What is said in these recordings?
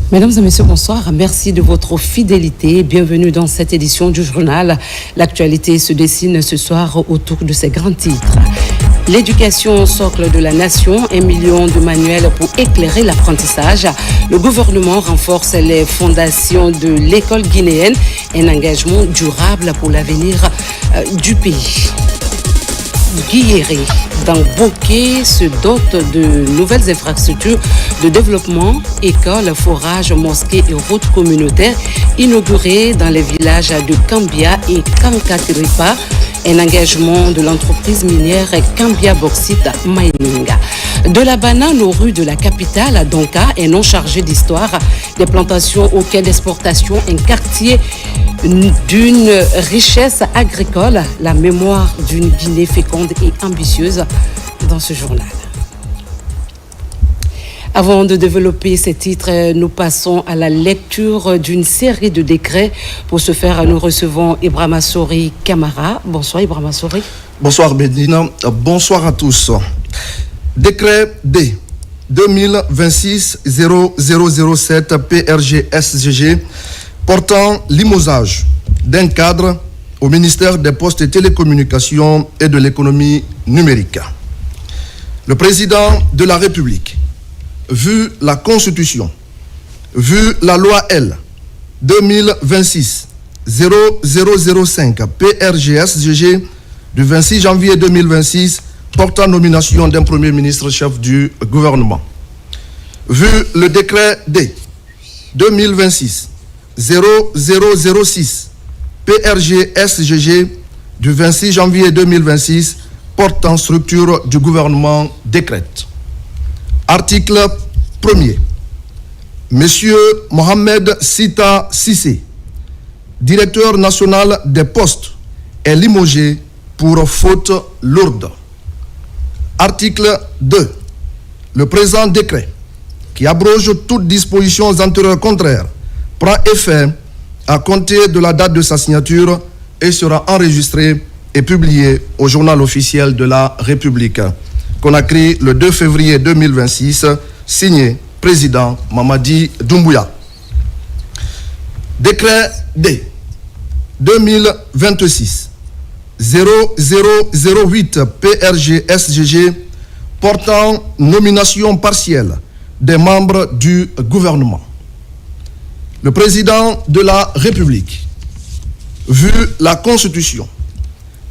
Mesdames et messieurs, bonsoir. Merci de votre fidélité. Bienvenue dans cette édition du journal. L'actualité se dessine ce soir autour de ces grands titres. L'éducation socle de la nation, 1 million de manuels pour éclairer l'apprentissage. Le gouvernement renforce les fondations de l'école guinéenne. Un engagement durable pour l'avenir du pays. Guilleré, dans Bokeh, se dote de nouvelles infrastructures de développement, écoles, forages, mosquées et routes communautaires inaugurées dans les villages de Kambia et Kankatiripa. Un engagement de l'entreprise minière Kambia Bauxite Mining. De la banane aux rues de la capitale, à Donka, un nom chargé d'histoire, des plantations au quai d'exportation, un quartier d'une richesse agricole, la mémoire d'une Guinée féconde et ambitieuse dans ce journal. Avant de développer ces titres, nous passons à la lecture d'une série de décrets. Pour ce faire, nous recevons Ibrahima Sori Camara. Bonsoir Ibrahima Sori. Bonsoir Bédina. Bonsoir à tous. Décret D 2026-0007 PRG-SGG portant limosage d'un cadre au ministère des Postes et Télécommunications et de l'économie numérique. Le président de la République, vu la Constitution, vu la loi L 2026-0005 PRG-SGG du 26 janvier 2026 portant nomination d'un Premier ministre chef du gouvernement, vu le décret D 2026-0006 PRG-SGG du 26 janvier 2026 portant structure du gouvernement décrète. Article 1er. Monsieur Mohamed Sita Sissé, directeur national des postes, est limogé pour faute lourde. Article 2. Le présent décret, qui abroge toutes dispositions antérieures contraires, prend effet à compter de la date de sa signature et sera enregistré et publié au journal officiel de la République. Conakry, le 2 février 2026, signé président Mamadi Doumbouya. Décret D 2026-0008 PRG-SGG portant nomination partielle des membres du gouvernement. Le président de la République, vu la Constitution,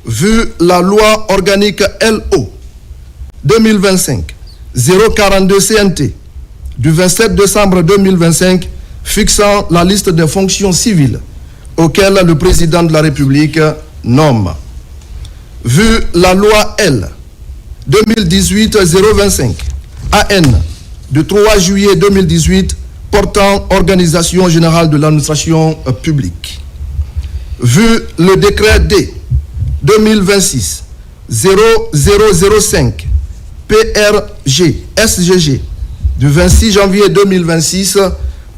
vu la loi organique LO 2025-042 CNT du 27 décembre 2025 fixant la liste des fonctions civiles auxquelles le président de la République nomme. Vu la loi L 2018-025 AN du 3 juillet 2018 portant organisation générale de l'administration publique. Vu le décret D 2026-0005 PRG-SGG du 26 janvier 2026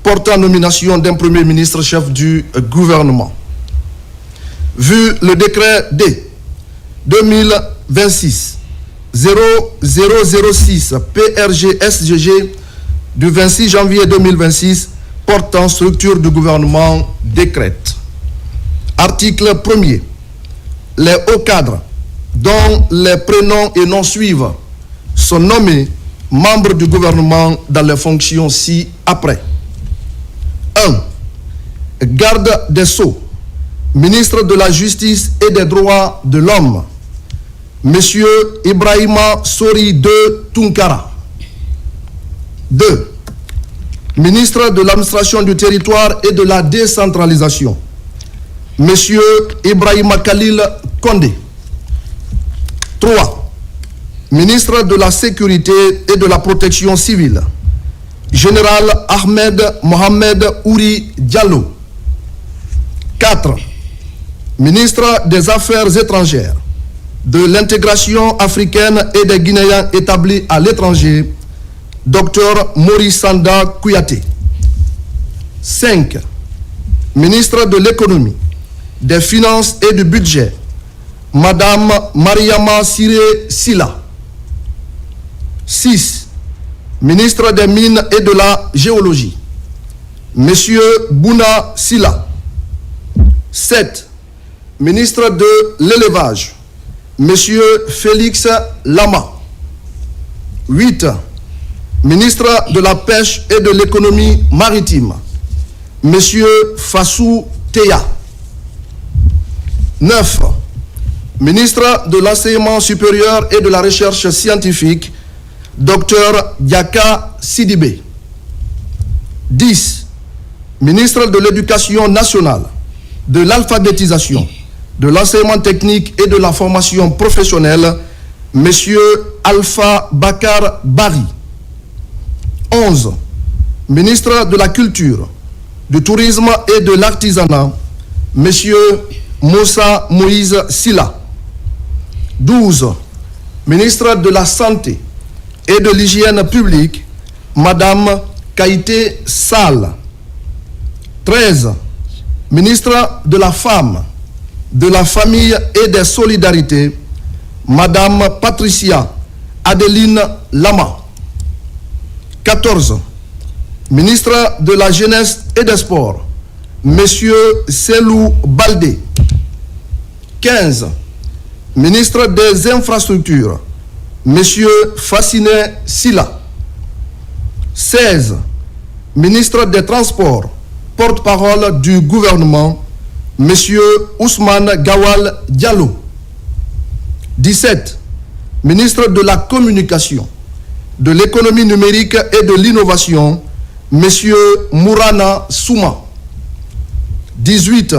portant nomination d'un Premier ministre chef du gouvernement. Vu le décret D 2026-0006 PRG-SGG du 26 janvier 2026 portant structure du gouvernement décrète. Article 1er. Les hauts cadres dont les prénoms et noms suivent sont nommés membres du gouvernement dans les fonctions ci-après. 1. Garde des Sceaux, ministre de la Justice et des Droits de l'Homme, Monsieur Ibrahima Sori de Tunkara. 2. Ministre de l'Administration du Territoire et de la Décentralisation, Monsieur Ibrahima Khalil Condé. 3. Ministre de la Sécurité et de la Protection civile, Général Ahmed Mohamed Ouri Diallo. 4. Ministre des Affaires étrangères, de l'intégration africaine et des Guinéens établis à l'étranger, Dr Maurice Sanda Kouyaté. 5. Ministre de l'économie, des finances et du budget, Madame Mariama Siré Silla. 6. Ministre des Mines et de la Géologie, M. Bouna Silla. 7. Ministre de l'Élevage, M. Félix Lama. 8. Ministre de la Pêche et de l'Économie maritime, M. Fassou Teya. 9. Ministre de l'Enseignement supérieur et de la Recherche scientifique, Dr Diaka Sidibé. 10. Ministre de l'Éducation nationale, de l'alphabétisation, de l'enseignement technique et de la formation professionnelle, M. Alpha Bakar Bari. 11. Ministre de la Culture, du Tourisme et de l'Artisanat, M. Moussa Moïse Silla. 12. Ministre de la Santé et de l'Hygiène publique, Madame Kaïté Sall. 13. Ministre de la Femme, de la Famille et des Solidarités, Madame Patricia Adeline Lama. 14. Ministre de la Jeunesse et des Sports, Monsieur Selou Baldé. 15. Ministre des Infrastructures, Monsieur Fassiné Silla. 16. Ministre des Transports, porte-parole du gouvernement, Monsieur Ousmane Gawal Diallo. 17. Ministre de la Communication, de l'économie numérique et de l'innovation, M. Mourana Souma. 18.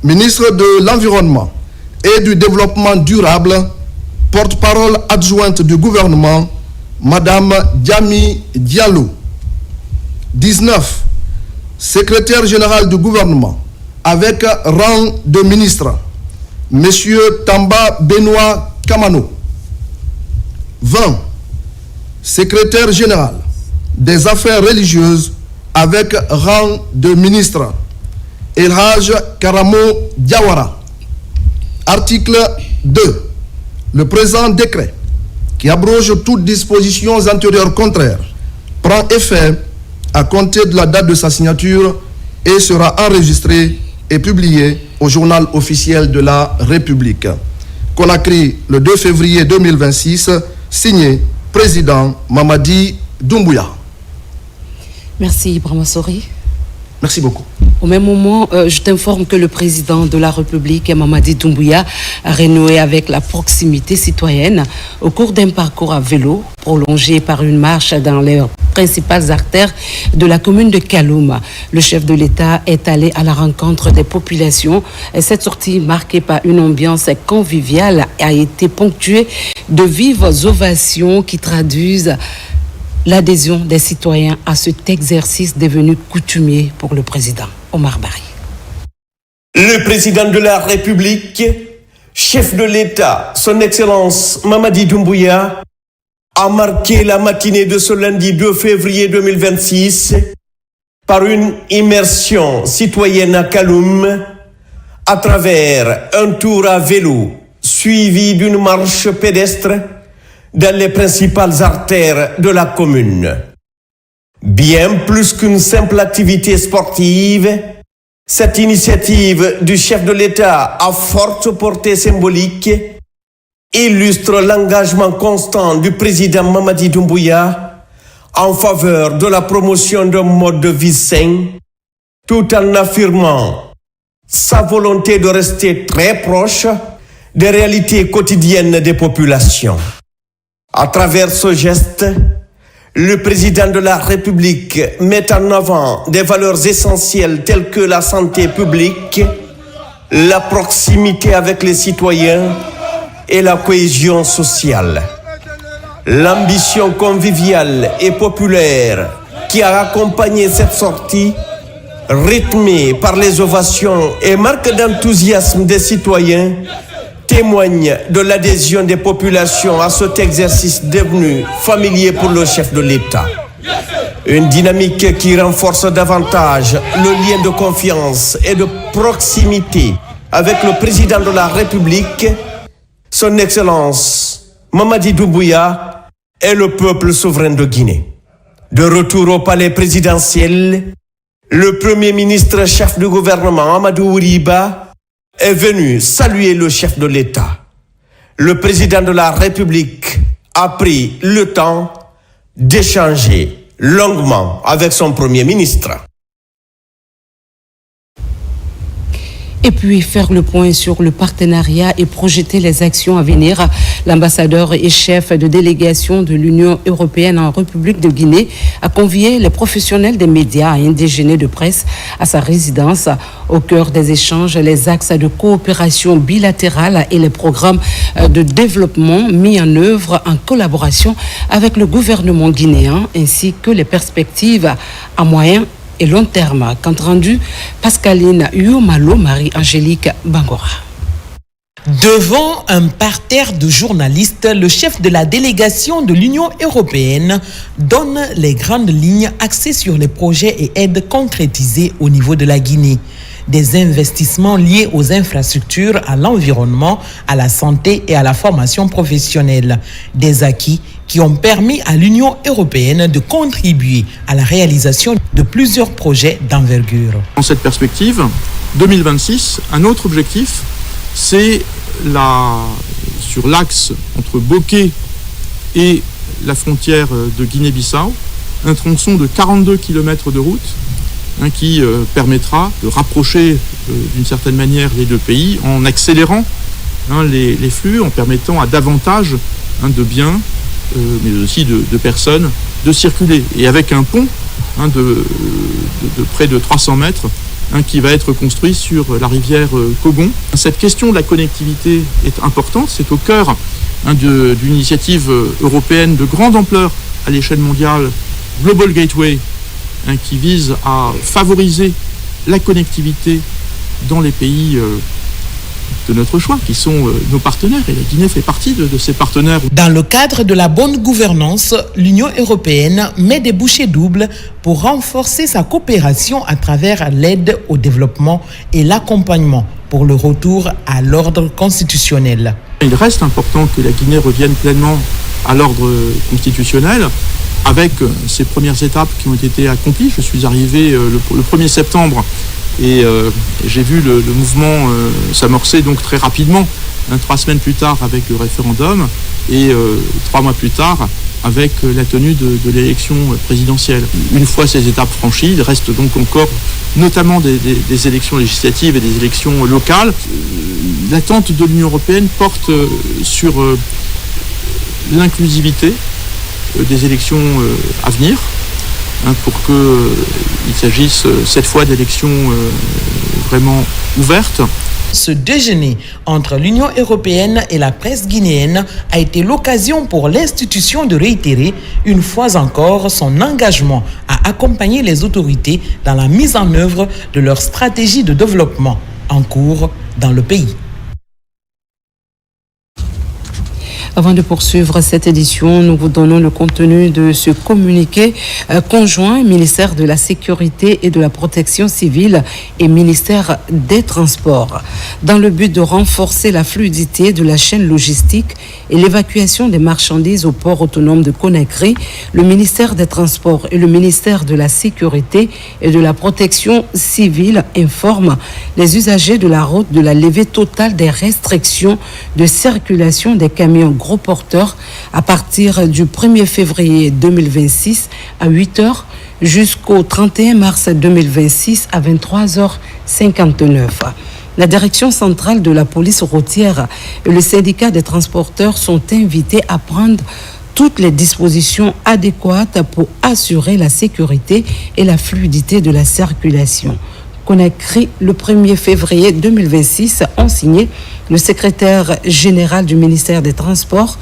Ministre de l'Environnement et du Développement durable, porte-parole adjointe du gouvernement, Madame Diami Diallo. 19. Secrétaire général du gouvernement, avec rang de ministre, M. Tamba Benoît Kamano. 20. Secrétaire général des affaires religieuses avec rang de ministre, El Haj Karamo Diawara. Article 2. Le présent décret, qui abroge toutes dispositions antérieures contraires, prend effet à compter de la date de sa signature et sera enregistré et publié au journal officiel de la République. Conakry, le 2 février 2026, signé Président Mamadi Doumbouya. Merci Ibrahima Sori. Merci beaucoup. Au même moment, je t'informe que le président de la République, Mamadi Doumbouya, a renoué avec la proximité citoyenne au cours d'un parcours à vélo prolongé par une marche dans les principales artères de la commune de Kaloum. Le chef de l'État est allé à la rencontre des populations. Et cette sortie, marquée par une ambiance conviviale, a été ponctuée de vives ovations qui traduisent l'adhésion des citoyens à cet exercice devenu coutumier pour le président Omar Bari. Le président de la République, chef de l'État, son Excellence Mamadi Doumbouya, a marqué la matinée de ce lundi 2 février 2026 par une immersion citoyenne à Kaloum à travers un tour à vélo suivi d'une marche pédestre dans les principales artères de la commune. Bien plus qu'une simple activité sportive, cette initiative du chef de l'État à forte portée symbolique illustre l'engagement constant du président Mamadi Doumbouya en faveur de la promotion d'un mode de vie sain, tout en affirmant sa volonté de rester très proche des réalités quotidiennes des populations. À travers ce geste, le président de la République met en avant des valeurs essentielles telles que la santé publique, la proximité avec les citoyens et la cohésion sociale. L'ambition conviviale et populaire qui a accompagné cette sortie, rythmée par les ovations et marque d'enthousiasme des citoyens, témoigne de l'adhésion des populations à cet exercice devenu familier pour le chef de l'État. Une dynamique qui renforce davantage le lien de confiance et de proximité avec le président de la République, son Excellence Mamadi Doumbouya et le peuple souverain de Guinée. De retour au palais présidentiel, le Premier ministre chef du gouvernement Amadou Ouriba est venu saluer le chef de l'État. Le président de la République a pris le temps d'échanger longuement avec son Premier ministre. Et puis faire le point sur le partenariat et projeter les actions à venir. L'ambassadeur et chef de délégation de l'Union européenne en République de Guinée a convié les professionnels des médias et un déjeuner de presse à sa résidence. Au cœur des échanges, les axes de coopération bilatérale et les programmes de développement mis en œuvre en collaboration avec le gouvernement guinéen, ainsi que les perspectives à moyen et long terme. Compte rendu, Pascaline Yomalo, Marie-Angélique Bangora. Devant un parterre de journalistes, le chef de la délégation de l'Union européenne donne les grandes lignes axées sur les projets et aides concrétisés au niveau de la Guinée. Des investissements liés aux infrastructures, à l'environnement, à la santé et à la formation professionnelle. Des acquis qui ont permis à l'Union européenne de contribuer à la réalisation de plusieurs projets d'envergure. Dans cette perspective, 2026, un autre objectif, c'est sur l'axe entre Bokeh et la frontière de Guinée-Bissau, un tronçon de 42 km de route qui permettra de rapprocher d'une certaine manière les deux pays en accélérant les flux, en permettant à davantage de biens, mais aussi de personnes, de circuler. Et avec un pont de près de 300 mètres qui va être construit sur la rivière Kogon. Cette question de la connectivité est importante, c'est au cœur d'une initiative européenne de grande ampleur à l'échelle mondiale, Global Gateway, qui vise à favoriser la connectivité dans les pays de notre choix, qui sont nos partenaires, et la Guinée fait partie de ces partenaires. Dans le cadre de la bonne gouvernance, l'Union européenne met des bouchées doubles pour renforcer sa coopération à travers l'aide au développement et l'accompagnement pour le retour à l'ordre constitutionnel. Il reste important que la Guinée revienne pleinement à l'ordre constitutionnel, avec ces premières étapes qui ont été accomplies. Je suis arrivé le 1er septembre et j'ai vu le mouvement s'amorcer donc très rapidement, 3 semaines plus tard avec le référendum et 3 mois plus tard avec la tenue de l'élection présidentielle. Une fois ces étapes franchies, il reste donc encore notamment des élections législatives et des élections locales. L'attente de l'Union européenne porte sur l'inclusivité des élections à venir, pour qu'il s'agisse cette fois d'élections vraiment ouvertes. Ce déjeuner entre l'Union européenne et la presse guinéenne a été l'occasion pour l'institution de réitérer une fois encore son engagement à accompagner les autorités dans la mise en œuvre de leur stratégie de développement en cours dans le pays. Avant de poursuivre cette édition, nous vous donnons le contenu de ce communiqué conjoint ministère de la Sécurité et de la Protection civile et ministère des Transports. Dans le but de renforcer la fluidité de la chaîne logistique et l'évacuation des marchandises au port autonome de Conakry, le ministère des Transports et le ministère de la Sécurité et de la Protection civile informent les usagers de la route de la levée totale des restrictions de circulation des camions gros porteurs à partir du 1er février 2026 à 8h jusqu'au 31 mars 2026 à 23h59. La direction centrale de la police routière et le syndicat des transporteurs sont invités à prendre toutes les dispositions adéquates pour assurer la sécurité et la fluidité de la circulation. Conakry, le 1er février 2026, ont signé le secrétaire général du ministère des Transports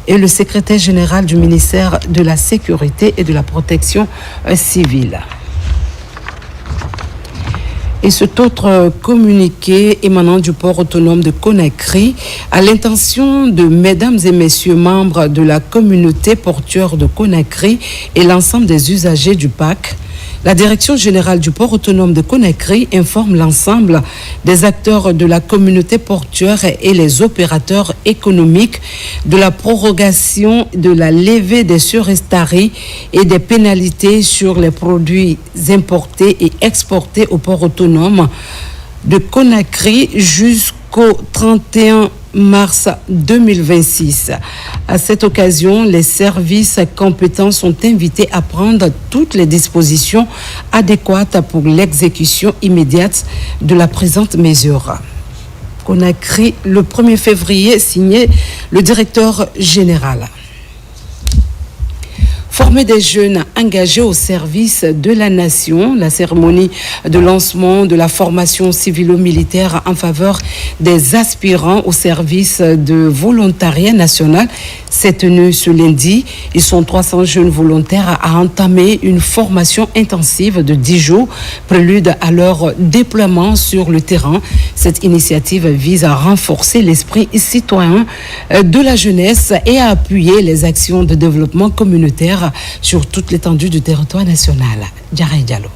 et le secrétaire général du ministère de la Sécurité et de la Protection civile. Et cet autre communiqué émanant du port autonome de Conakry à l'intention de mesdames et messieurs membres de la communauté portuaire de Conakry et l'ensemble des usagers du PAC, La Direction générale du port autonome de Conakry informe l'ensemble des acteurs de la communauté portuaire et les opérateurs économiques de la prorogation de la levée des surestaries et des pénalités sur les produits importés et exportés au port autonome de Conakry jusqu'au 31 mars 2026. À cette occasion, les services compétents sont invités à prendre toutes les dispositions adéquates pour l'exécution immédiate de la présente mesure. Conakry, le 1er février, signé le directeur général. Former des jeunes engagés au service de la nation, la cérémonie de lancement de la formation civilo-militaire en faveur des aspirants au service de volontariat national s'est tenue ce lundi. Ils sont 300 jeunes volontaires à entamer une formation intensive de 10 jours, prélude à leur déploiement sur le terrain. Cette initiative vise à renforcer l'esprit citoyen de la jeunesse et à appuyer les actions de développement communautaire sur toute l'étendue du territoire national. Djaray Diallo.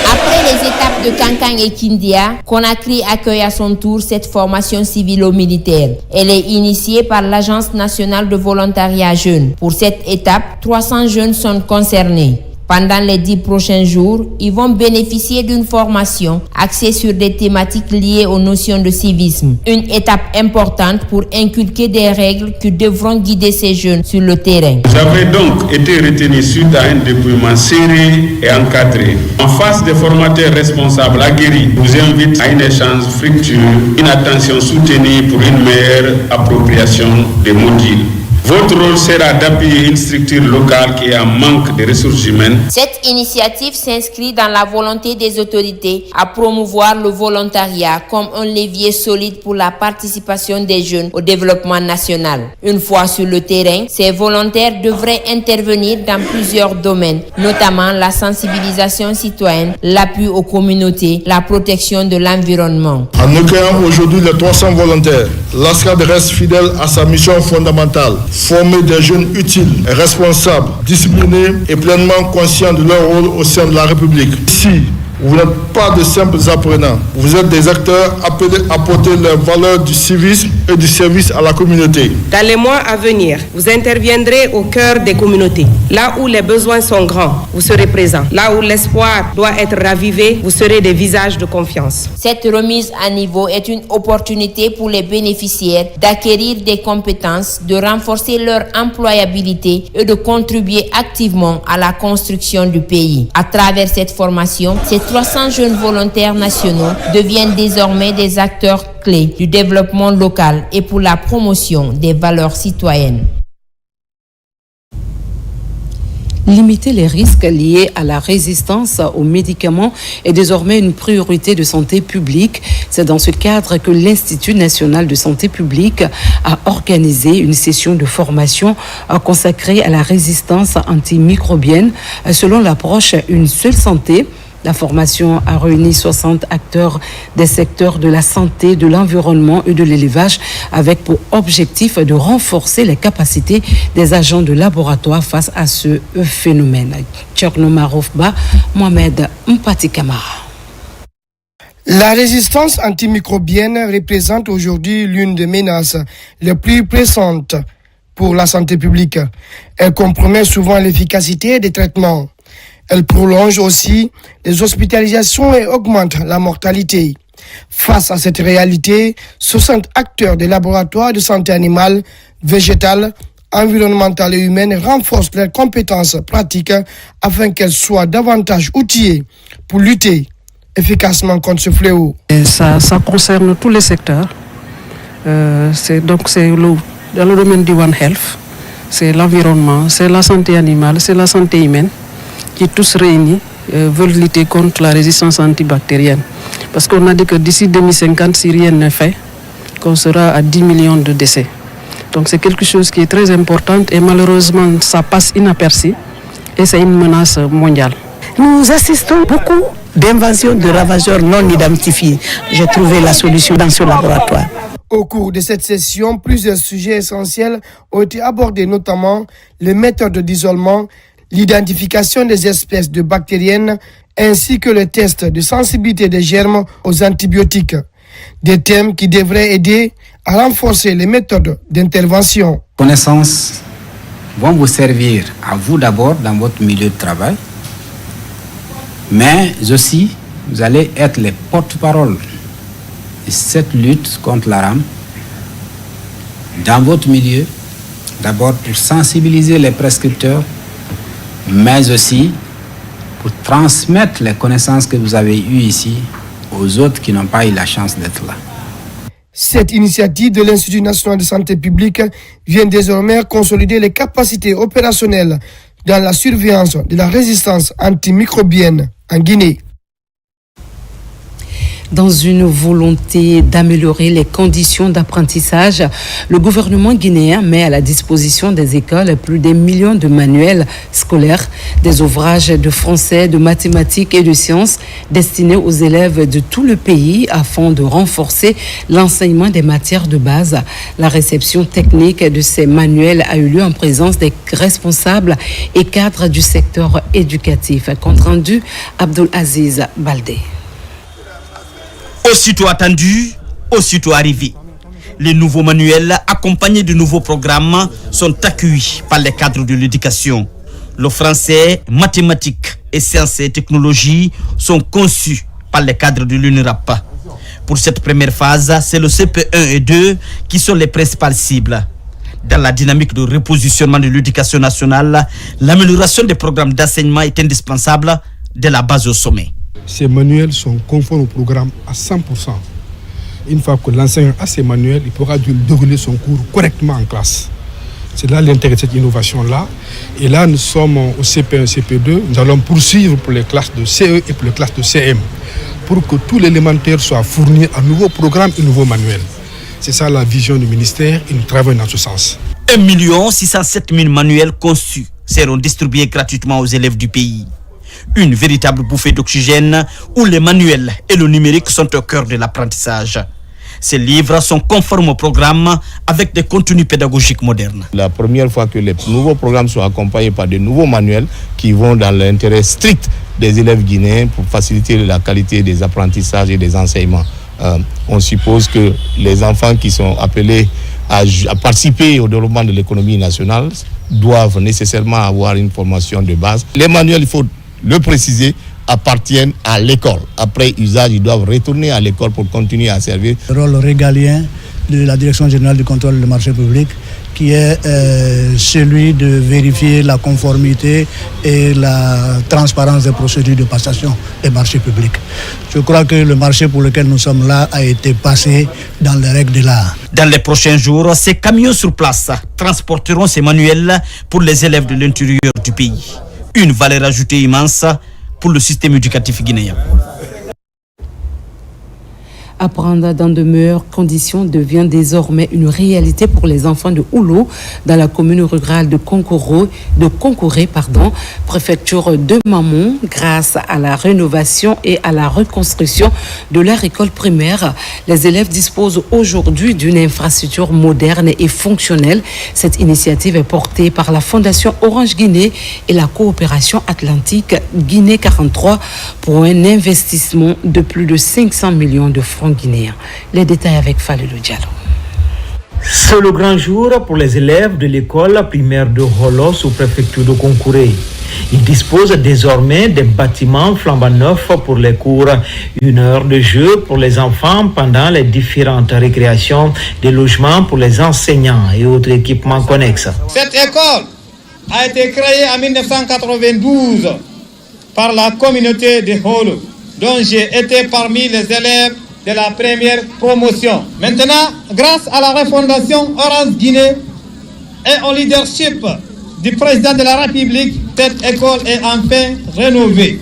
Après les étapes de Kankan et Kindia, Conakry accueille à son tour cette formation civilo-militaire. Elle est initiée par l'Agence nationale de volontariat jeune. Pour cette étape, 300 jeunes sont concernés. Pendant les 10 prochains jours, ils vont bénéficier d'une formation axée sur des thématiques liées aux notions de civisme. Une étape importante pour inculquer des règles qui devront guider ces jeunes sur le terrain. J'avais donc été retenu suite à un déploiement serré et encadré. En face des formateurs responsables aguerris, je vous invite à un échange fructueux, une attention soutenue pour une meilleure appropriation des modules. Votre rôle sera d'appuyer une structure locale qui est en manque de ressources humaines. Cette initiative s'inscrit dans la volonté des autorités à promouvoir le volontariat comme un levier solide pour la participation des jeunes au développement national. Une fois sur le terrain, ces volontaires devraient intervenir dans plusieurs domaines, notamment la sensibilisation citoyenne, l'appui aux communautés, la protection de l'environnement. En accueillant aujourd'hui les 300 volontaires, l'ASCAD reste fidèle à sa mission fondamentale. Former des jeunes utiles, responsables, disciplinés et pleinement conscients de leur rôle au sein de la République. Ici, vous n'êtes pas de simples apprenants. Vous êtes des acteurs appelés à porter les valeurs du civisme et du service à la communauté. Dans les mois à venir, vous interviendrez au cœur des communautés. Là où les besoins sont grands, vous serez présents. Là où l'espoir doit être ravivé, vous serez des visages de confiance. Cette remise à niveau est une opportunité pour les bénéficiaires d'acquérir des compétences, de renforcer leur employabilité et de contribuer activement à la construction du pays. À travers cette formation, ces 300 jeunes volontaires nationaux deviennent désormais des acteurs clés du développement local et pour la promotion des valeurs citoyennes. Limiter les risques liés à la résistance aux médicaments est désormais une priorité de santé publique. C'est dans ce cadre que l'Institut national de santé publique a organisé une session de formation consacrée à la résistance antimicrobienne selon l'approche Une seule santé. La formation a réuni 60 acteurs des secteurs de la santé, de l'environnement et de l'élevage avec pour objectif de renforcer les capacités des agents de laboratoire face à ce phénomène. Tcherno Maroufba, Mohamed Mpati Kamara. La résistance antimicrobienne représente aujourd'hui l'une des menaces les plus pressantes pour la santé publique. Elle compromet souvent l'efficacité des traitements. Elle prolonge aussi les hospitalisations et augmente la mortalité. Face à cette réalité, 60 acteurs des laboratoires de santé animale, végétale, environnementale et humaine renforcent leurs compétences pratiques afin qu'elles soient davantage outillées pour lutter efficacement contre ce fléau. Ça concerne tous les secteurs. Dans le domaine du One Health, c'est l'environnement, c'est la santé animale, c'est la santé humaine, qui tous réunis veulent lutter contre la résistance antibactérienne. Parce qu'on a dit que d'ici 2050, si rien n'est fait, qu'on sera à 10 millions de décès. Donc c'est quelque chose qui est très important et malheureusement ça passe inaperçu et c'est une menace mondiale. Nous assistons beaucoup d'inventions de ravageurs non identifiés. J'ai trouvé la solution dans ce laboratoire. Au cours de cette session, plusieurs sujets essentiels ont été abordés, notamment les méthodes d'isolement, l'identification des espèces de bactériennes ainsi que le test de sensibilité des germes aux antibiotiques. Des thèmes qui devraient aider à renforcer les méthodes d'intervention. Connaissances vont vous servir à vous d'abord dans votre milieu de travail, mais aussi vous allez être les porte-parole de cette lutte contre la rame dans votre milieu, d'abord pour sensibiliser les prescripteurs, mais aussi pour transmettre les connaissances que vous avez eues ici aux autres qui n'ont pas eu la chance d'être là. Cette initiative de l'Institut national de santé publique vient désormais consolider les capacités opérationnelles dans la surveillance de la résistance antimicrobienne en Guinée. Dans une volonté d'améliorer les conditions d'apprentissage, le gouvernement guinéen met à la disposition des écoles plus d'1 million de manuels scolaires, des ouvrages de français, de mathématiques et de sciences destinés aux élèves de tout le pays afin de renforcer l'enseignement des matières de base. La réception technique de ces manuels a eu lieu en présence des responsables et cadres du secteur éducatif. Compte rendu, Abdul Aziz Baldé. Aussitôt attendu, aussitôt arrivé. Les nouveaux manuels accompagnés de nouveaux programmes sont accueillis par les cadres de l'éducation. Le français, mathématiques et sciences et technologies sont conçus par les cadres de l'UNIRAP. Pour cette première phase, c'est le CP1 et 2 qui sont les principales cibles. Dans la dynamique de repositionnement de l'éducation nationale, l'amélioration des programmes d'enseignement est indispensable de la base au sommet. Ces manuels sont conformes au programme à 100%. Une fois que l'enseignant a ces manuels, il pourra dérouler son cours correctement en classe. C'est là l'intérêt de cette innovation-là. Et là, nous sommes au CP1, CP2. Nous allons poursuivre pour les classes de CE et pour les classes de CM, pour que tout l'élémentaire soit fourni à un nouveau programme et un nouveau manuel. C'est ça la vision du ministère et nous travaillons dans ce sens. 1 607 000 manuels conçus seront distribués gratuitement aux élèves du pays. Une véritable bouffée d'oxygène où les manuels et le numérique sont au cœur de l'apprentissage. Ces livres sont conformes au programme avec des contenus pédagogiques modernes. La première fois que les nouveaux programmes sont accompagnés par de nouveaux manuels qui vont dans l'intérêt strict des élèves guinéens pour faciliter la qualité des apprentissages et des enseignements. On suppose que les enfants qui sont appelés à participer au développement de l'économie nationale doivent nécessairement avoir une formation de base. Les manuels, il faut le préciser, appartiennent à l'école. Après usage, ils doivent retourner à l'école pour continuer à servir. Le rôle régalien de la Direction générale du contrôle des marchés publics, qui est celui de vérifier la conformité et la transparence des procédures de passation des marchés publics. Je crois que le marché pour lequel nous sommes là a été passé dans les règles de l'art. Dans les prochains jours, ces camions sur place transporteront ces manuels pour les élèves de l'intérieur du pays. Une valeur ajoutée immense pour le système éducatif guinéen. Apprendre dans de meilleures conditions devient désormais une réalité pour les enfants de Oulo, dans la commune rurale de Konkouré, préfecture de Mamon, grâce à la rénovation et à la reconstruction de leur école primaire. Les élèves disposent aujourd'hui d'une infrastructure moderne et fonctionnelle. Cette initiative est portée par la Fondation Orange Guinée et la coopération atlantique Guinée 43 pour un investissement de plus de 500 millions de francs guinéens. Les détails avec Falilou Diallo. C'est le grand jour pour les élèves de l'école primaire de Holo sous préfecture de Konkouré. Ils disposent désormais des bâtiments flambant neufs pour les cours, 1 heure de jeu pour les enfants pendant les différentes récréations, des logements pour les enseignants et autres équipements connexes. Cette école a été créée en 1992 par la communauté de Holo, dont j'ai été parmi les élèves de la première promotion. Maintenant, grâce à la refondation Orange Guinée et au leadership du président de la République, cette école est enfin rénovée.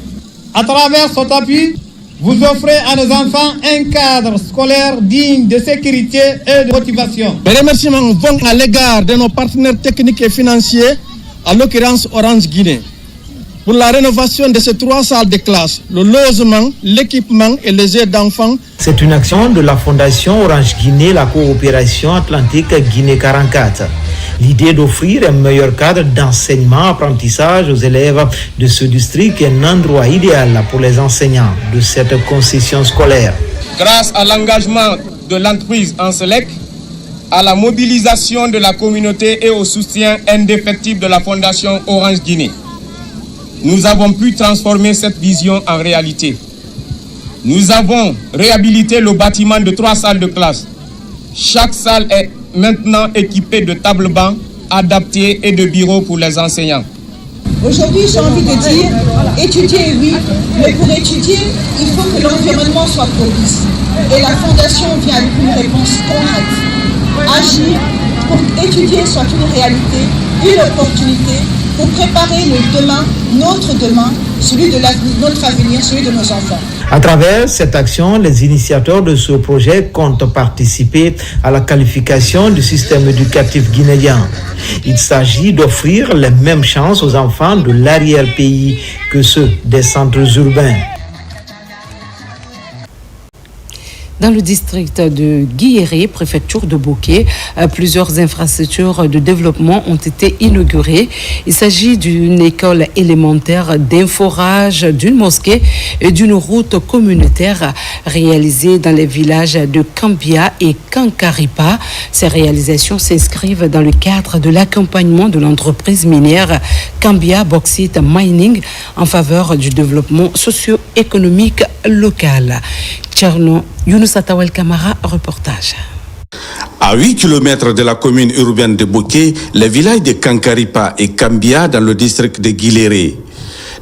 À travers cet appui, vous offrez à nos enfants un cadre scolaire digne de sécurité et de motivation. Mes remerciements vont à l'égard de nos partenaires techniques et financiers, à l'occurrence Orange Guinée, pour la rénovation de ces 3 salles de classe, le logement, l'équipement et les aides d'enfants. C'est une action de la Fondation Orange Guinée, la coopération atlantique Guinée 44. L'idée d'offrir un meilleur cadre d'enseignement-apprentissage aux élèves de ce district est un endroit idéal pour les enseignants de cette concession scolaire. Grâce à l'engagement de l'entreprise Anselec, à la mobilisation de la communauté et au soutien indéfectible de la Fondation Orange Guinée, nous avons pu transformer cette vision en réalité. Nous avons réhabilité le bâtiment de 3 salles de classe. Chaque salle est maintenant équipée de tables-bancs adaptés et de bureaux pour les enseignants. Aujourd'hui, j'ai envie de dire, étudier, oui, mais pour étudier, il faut que l'environnement soit propice. Et la Fondation vient avec une réponse concrète. Agir pour qu'étudier soit une réalité, une opportunité pour préparer le demain, notre demain, celui de notre avenir, celui de nos enfants. À travers cette action, les initiateurs de ce projet comptent participer à la qualification du système éducatif guinéen. Il s'agit d'offrir les mêmes chances aux enfants de l'arrière-pays que ceux des centres urbains. Dans le district de Guilleré, préfecture de Boké, plusieurs infrastructures de développement ont été inaugurées. Il s'agit d'une école élémentaire, d'un forage, d'une mosquée et d'une route communautaire réalisée dans les villages de Kambia et Kankaripa. Ces réalisations s'inscrivent dans le cadre de l'accompagnement de l'entreprise minière Kambia Bauxite Mining en faveur du développement socio-économique local. Tcherno Younousa Tawel Kamara, reportage. À 8 km de la commune urbaine de Boké, les villages de Kankaripa et Kambia dans le district de Guiléré.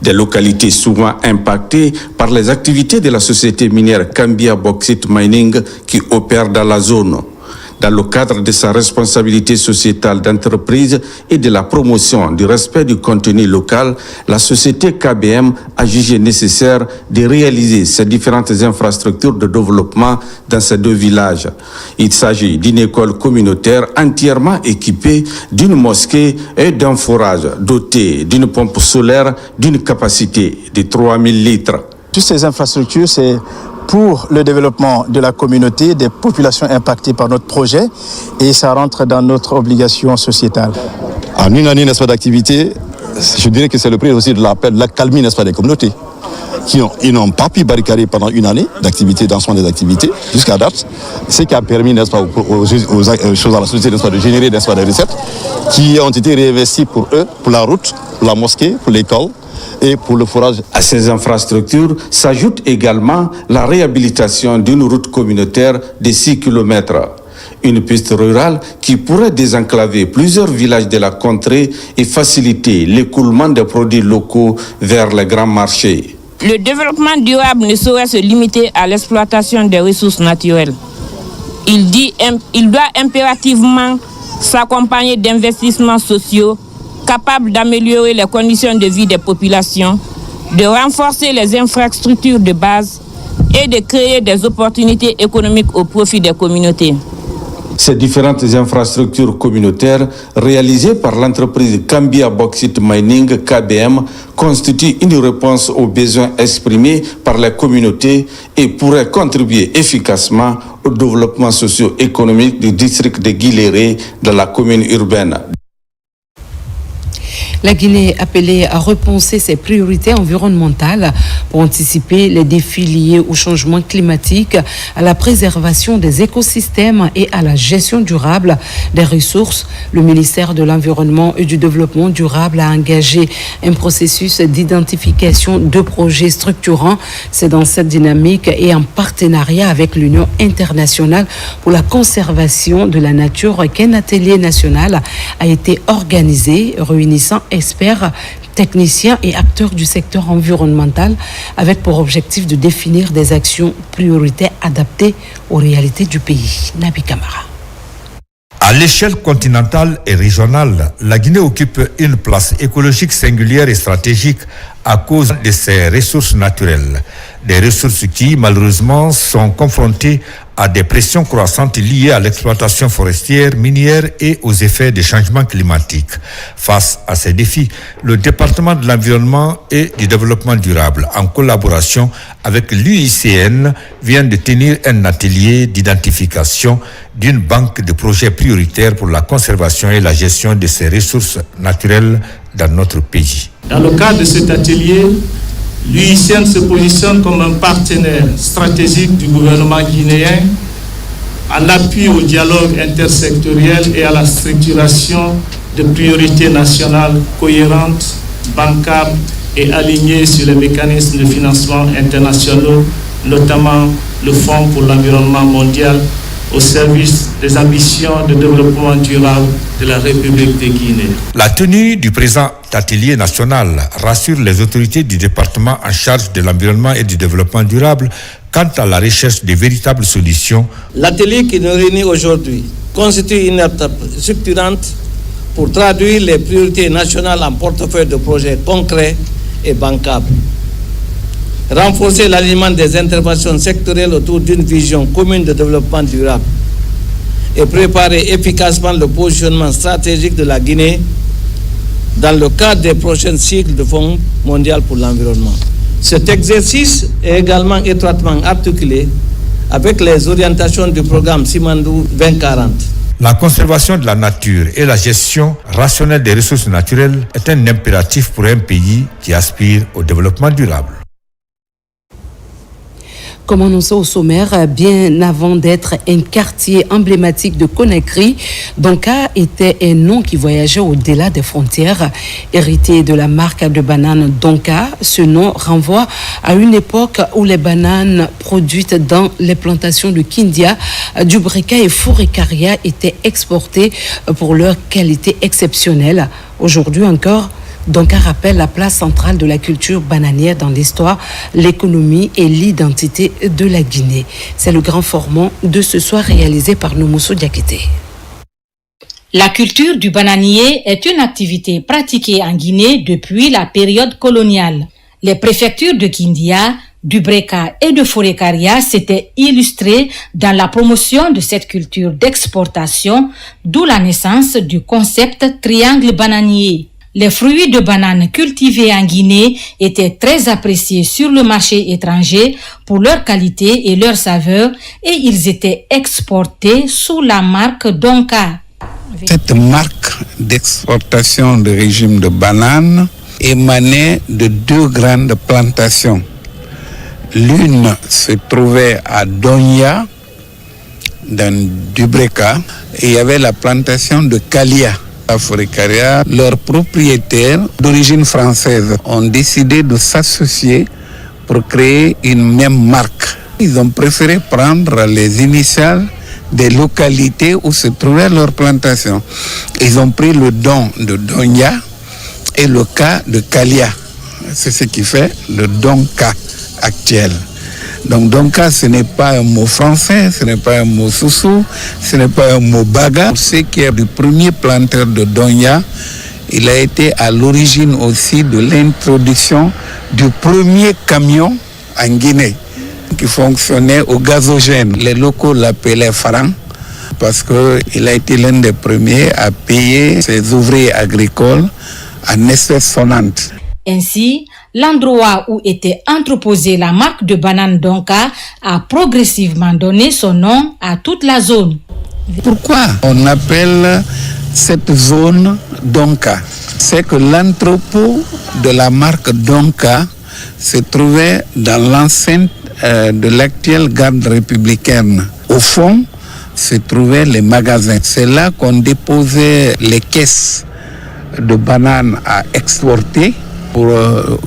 Des localités souvent impactées par les activités de la société minière Kambia Bauxite Mining qui opère dans la zone. Dans le cadre de sa responsabilité sociétale d'entreprise et de la promotion du respect du contenu local, la société KBM a jugé nécessaire de réaliser ces différentes infrastructures de développement dans ces 2 villages. Il s'agit d'une école communautaire entièrement équipée d'une mosquée et d'un forage doté d'une pompe solaire d'une capacité de 3000 litres. Toutes ces infrastructures, c'est pour le développement de la communauté, des populations impactées par notre projet, et ça rentre dans notre obligation sociétale. En une année, n'est-ce pas, d'activité, je dirais que c'est le prix aussi de l'accalmie, n'est-ce pas, des communautés. Ils n'ont pas pu barricader pendant une année d'activité, d'ensemble des activités, jusqu'à date, ce qui a permis, n'est-ce pas, aux choses à la société, n'est-ce pas, de générer, n'est-ce pas, des recettes qui ont été réinvesties pour eux, pour la route, pour la mosquée, pour l'école et pour le forage. À ces infrastructures s'ajoute également la réhabilitation d'une route communautaire de 6 km. Une piste rurale qui pourrait désenclaver plusieurs villages de la contrée et faciliter l'écoulement des produits locaux vers les grands marchés. Le développement durable ne saurait se limiter à l'exploitation des ressources naturelles. Il doit impérativement s'accompagner d'investissements sociaux capables d'améliorer les conditions de vie des populations, de renforcer les infrastructures de base et de créer des opportunités économiques au profit des communautés. Ces différentes infrastructures communautaires réalisées par l'entreprise Kambia Bauxite Mining KBM constituent une réponse aux besoins exprimés par les communautés et pourraient contribuer efficacement au développement socio-économique du district de Guiléré dans la commune urbaine. La Guinée est appelée à repenser ses priorités environnementales pour anticiper les défis liés au changement climatique, à la préservation des écosystèmes et à la gestion durable des ressources. Le ministère de l'Environnement et du Développement durable a engagé un processus d'identification de projets structurants. C'est dans cette dynamique et en partenariat avec l'Union internationale pour la conservation de la nature qu'un atelier national a été organisé, réunissant experts, techniciens et acteurs du secteur environnemental avec pour objectif de définir des actions prioritaires adaptées aux réalités du pays. Nabi Kamara. À l'échelle continentale et régionale, la Guinée occupe une place écologique singulière et stratégique à cause de ses ressources naturelles. Des ressources qui, malheureusement, sont confrontées à des pressions croissantes liées à l'exploitation forestière, minière et aux effets des changements climatiques. Face à ces défis, le département de l'environnement et du développement durable, en collaboration avec l'UICN, vient de tenir un atelier d'identification d'une banque de projets prioritaires pour la conservation et la gestion de ces ressources naturelles dans notre pays. Dans le cadre de cet atelier, l'UICN se positionne comme un partenaire stratégique du gouvernement guinéen en appui au dialogue intersectoriel et à la structuration de priorités nationales cohérentes, bancables et alignées sur les mécanismes de financement internationaux, notamment le Fonds pour l'environnement mondial, au service des ambitions de développement durable de la République de Guinée. La tenue du présent atelier national rassure les autorités du département en charge de l'environnement et du développement durable quant à la recherche de véritables solutions. L'atelier qui nous réunit aujourd'hui constitue une étape structurante pour traduire les priorités nationales en portefeuille de projets concrets et bancables. Renforcer l'alignement des interventions sectorielles autour d'une vision commune de développement durable et préparer efficacement le positionnement stratégique de la Guinée dans le cadre des prochains cycles du Fonds mondial pour l'environnement. Cet exercice est également étroitement articulé avec les orientations du programme Simandou 2040. La conservation de la nature et la gestion rationnelle des ressources naturelles est un impératif pour un pays qui aspire au développement durable. Comme annoncé au sommaire, bien avant d'être un quartier emblématique de Conakry, Donka était un nom qui voyageait au-delà des frontières. Hérité de la marque de bananes Donka, ce nom renvoie à une époque où les bananes produites dans les plantations de Kindia, du Breka et Fourekaria étaient exportées pour leur qualité exceptionnelle. Aujourd'hui encore, Donka rappelle la place centrale de la culture bananière dans l'histoire, l'économie et l'identité de la Guinée. C'est le grand format de ce soir réalisé par Noumousso Diakité. La culture du bananier est une activité pratiquée en Guinée depuis la période coloniale. Les préfectures de Kindia, du Breka et de Fourekaria s'étaient illustrées dans la promotion de cette culture d'exportation, d'où la naissance du concept triangle bananier. Les fruits de banane cultivés en Guinée étaient très appréciés sur le marché étranger pour leur qualité et leur saveur et ils étaient exportés sous la marque Donka. Cette marque d'exportation de régime de banane émanait de deux grandes plantations. L'une se trouvait à Donya, dans Dubreka, et il y avait la plantation de Kalia. À Fourekaria, leurs propriétaires d'origine française ont décidé de s'associer pour créer une même marque. Ils ont préféré prendre les initiales des localités où se trouvait leur plantation. Ils ont pris le don de Donya et le cas de Kalia. C'est ce qui fait le Donka actuel. Donc Donka, ce n'est pas un mot français, ce n'est pas un mot soussou, ce n'est pas un mot baga. C'est qui est du premier planteur de Donya. Il a été à l'origine aussi de l'introduction du premier camion en Guinée qui fonctionnait au gazogène. Les locaux l'appelaient Farang parce qu'il a été l'un des premiers à payer ses ouvriers agricoles en espèces sonnantes. Ainsi, l'endroit où était entreposée la marque de banane Donka a progressivement donné son nom à toute la zone. Pourquoi on appelle cette zone Donka? C'est que l'entrepôt de la marque Donka se trouvait dans l'enceinte de l'actuelle garde républicaine. Au fond, se trouvaient les magasins. C'est là qu'on déposait les caisses de bananes à exporter. Pour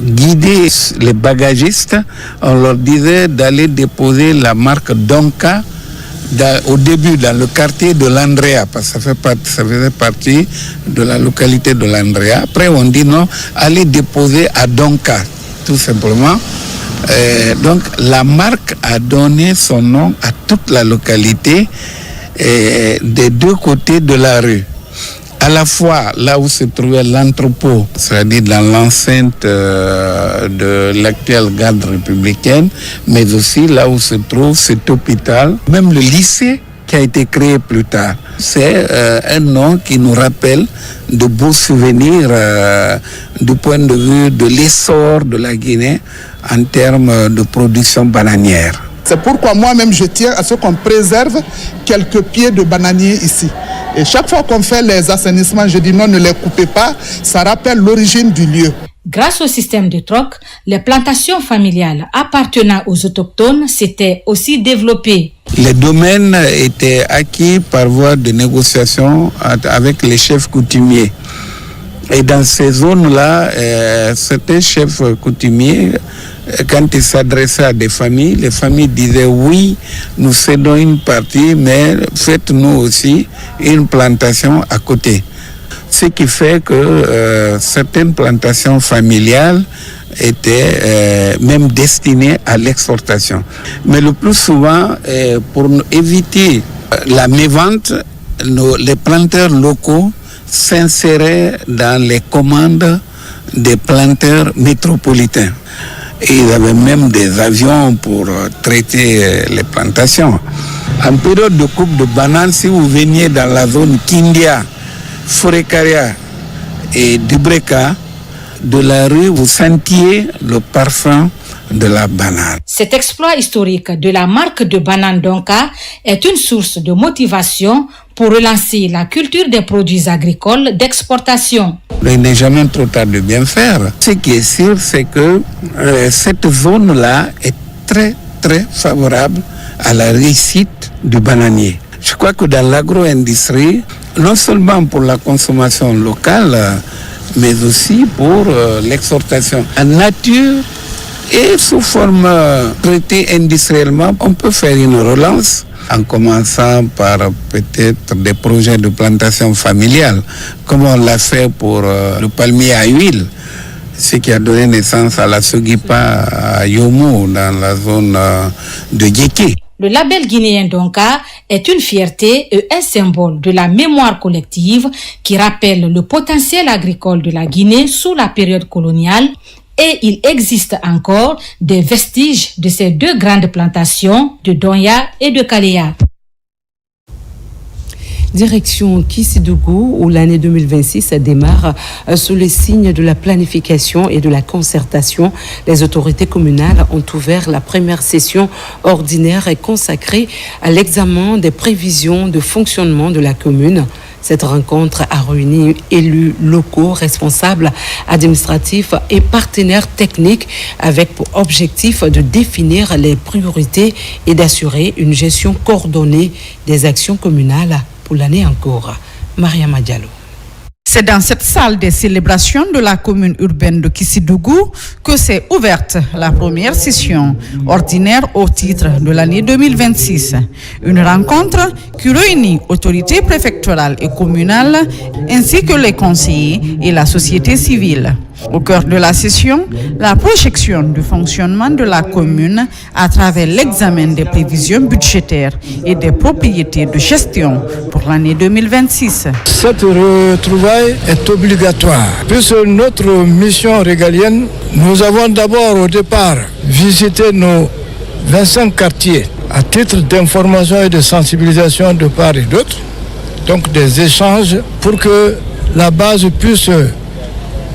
guider les bagagistes, on leur disait d'aller déposer la marque Donka au début dans le quartier de l'Andrea, parce que ça faisait partie de la localité de l'Andrea. Après, on dit non, allez déposer à Donka, tout simplement. Donc, la marque a donné son nom à toute la localité des deux côtés de la rue. à la fois là où se trouvait l'entrepôt, c'est-à-dire dans l'enceinte de l'actuelle garde républicaine, mais aussi là où se trouve cet hôpital, même le lycée qui a été créé plus tard. C'est un nom qui nous rappelle de beaux souvenirs du point de vue de l'essor de la Guinée en termes de production bananière. C'est pourquoi moi-même je tiens à ce qu'on préserve quelques pieds de bananiers ici. Et chaque fois qu'on fait les assainissements, je dis non, ne les coupez pas, ça rappelle l'origine du lieu. Grâce au système de troc, les plantations familiales appartenant aux autochtones s'étaient aussi développées. Les domaines étaient acquis par voie de négociation avec les chefs coutumiers. Et dans ces zones-là, certains chefs coutumiers, quand ils s'adressaient à des familles, les familles disaient oui, nous cédons une partie, mais faites-nous aussi une plantation à côté. Ce qui fait que certaines plantations familiales étaient même destinées à l'exportation. Mais le plus souvent, pour éviter la mévente, les planteurs locaux s'inséraient dans les commandes des planteurs métropolitains. Et ils avaient même des avions pour traiter les plantations. En période de coupe de bananes, si vous veniez dans la zone Kindia, Forécaria et Dubreka, de la rue, vous sentiez le parfum de la banane. Cet exploit historique de la marque de banane Donka est une source de motivation pour relancer la culture des produits agricoles d'exportation. Il n'est jamais trop tard de bien faire. Ce qui est sûr, c'est que cette zone-là est très, très favorable à la réussite du bananier. Je crois que dans l'agro-industrie, non seulement pour la consommation locale, mais aussi pour l'exportation en nature et sous forme traitée industriellement, on peut faire une relance en commençant par peut-être des projets de plantation familiale, comme on l'a fait pour le palmier à huile, ce qui a donné naissance à la Sogipa à Yomo, dans la zone de Djeki. Le label guinéen Donka est une fierté et un symbole de la mémoire collective qui rappelle le potentiel agricole de la Guinée sous la période coloniale. Et il existe encore des vestiges de ces deux grandes plantations de Donya et de Kaléa. Direction Kissidougou, où l'année 2026 démarre sous les signes de la planification et de la concertation. Les autorités communales ont ouvert la première session ordinaire consacrée à l'examen des prévisions de fonctionnement de la commune. Cette rencontre a réuni élus locaux, responsables administratifs et partenaires techniques avec pour objectif de définir les priorités et d'assurer une gestion coordonnée des actions communales pour l'année en cours. Mariama Diallo. C'est dans cette salle des célébrations de la commune urbaine de Kissidougou que s'est ouverte la première session ordinaire au titre de l'année 2026. Une rencontre qui réunit autorités préfectorales et communales ainsi que les conseillers et la société civile. Au cœur de la session, la projection du fonctionnement de la commune à travers l'examen des prévisions budgétaires et des propriétés de gestion pour l'année 2026. Cette retrouvaille est obligatoire. Puisque notre mission régalienne, nous avons d'abord au départ visité nos 25 quartiers à titre d'information et de sensibilisation de part et d'autre. Donc des échanges pour que la base puisse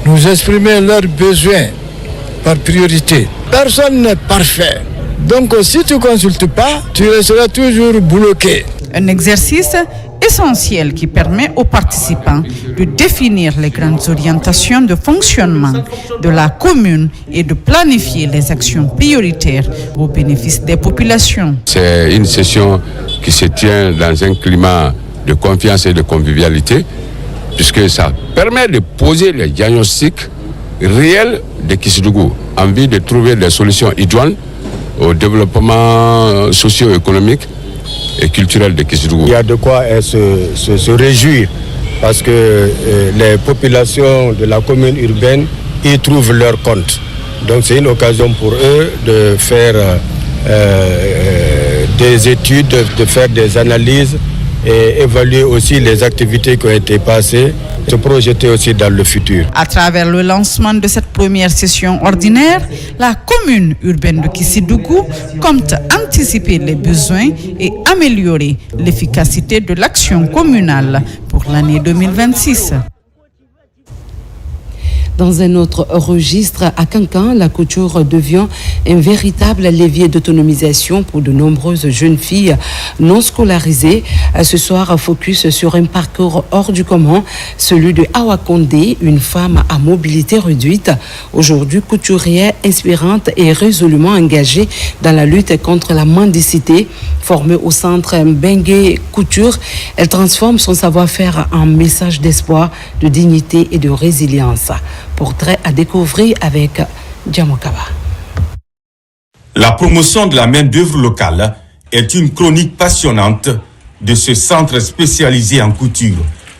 nous exprimer leurs besoins par priorité. Personne n'est parfait. Donc si tu ne consultes pas, tu resteras toujours bloqué. Un exercice essentiel qui permet aux participants de définir les grandes orientations de fonctionnement de la commune et de planifier les actions prioritaires au bénéfice des populations. C'est une session qui se tient dans un climat de confiance et de convivialité, puisque ça permet de poser les diagnostics réels de Kissidougou en vue de trouver des solutions idoines au développement socio-économique et culturel de Kissidougou. Il y a de quoi se réjouir parce que les populations de la commune urbaine y trouvent leur compte. Donc c'est une occasion pour eux de faire des études, de faire des analyses et évaluer aussi les activités qui ont été passées, se projeter aussi dans le futur. À travers le lancement de cette première session ordinaire, la commune urbaine de Kissidougou compte anticiper les besoins et améliorer l'efficacité de l'action communale pour l'année 2026. Dans un autre registre, à Kankan, la couture devient un véritable levier d'autonomisation pour de nombreuses jeunes filles non scolarisées. Ce soir, focus sur un parcours hors du commun, celui de Awa Kondé, une femme à mobilité réduite. Aujourd'hui couturière inspirante et résolument engagée dans la lutte contre la mendicité. Formée au centre Mbengue Couture, elle transforme son savoir-faire en message d'espoir, de dignité et de résilience. Portrait à découvrir avec Djamokaba. La promotion de la main-d'œuvre locale est une chronique passionnante de ce centre spécialisé en couture.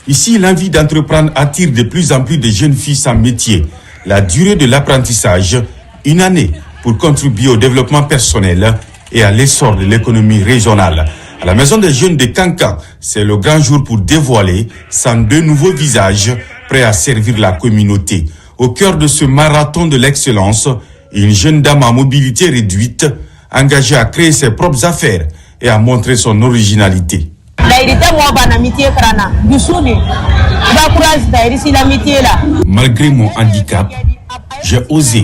Ici, l'envie d'entreprendre attire de plus en plus de jeunes filles sans métier. La durée de l'apprentissage, 1 année, pour contribuer au développement personnel et à l'essor de l'économie régionale. À la Maison des Jeunes de Kankan, c'est le grand jour pour dévoiler 102 nouveaux visages prêts à servir la communauté. Au cœur de ce marathon de l'excellence, une jeune dame à mobilité réduite, engagée à créer ses propres affaires et à montrer son originalité. Malgré mon handicap, j'ai osé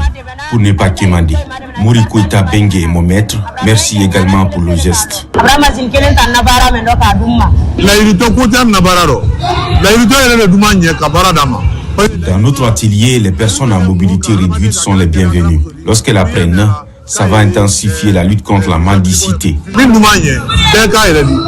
pour ne pas quémander. Morikoita Bengue est mon maître. Merci également pour le geste. Dans notre atelier, les personnes à mobilité réduite sont les bienvenues. Lorsqu'elles apprennent, ça va intensifier la lutte contre la mendicité.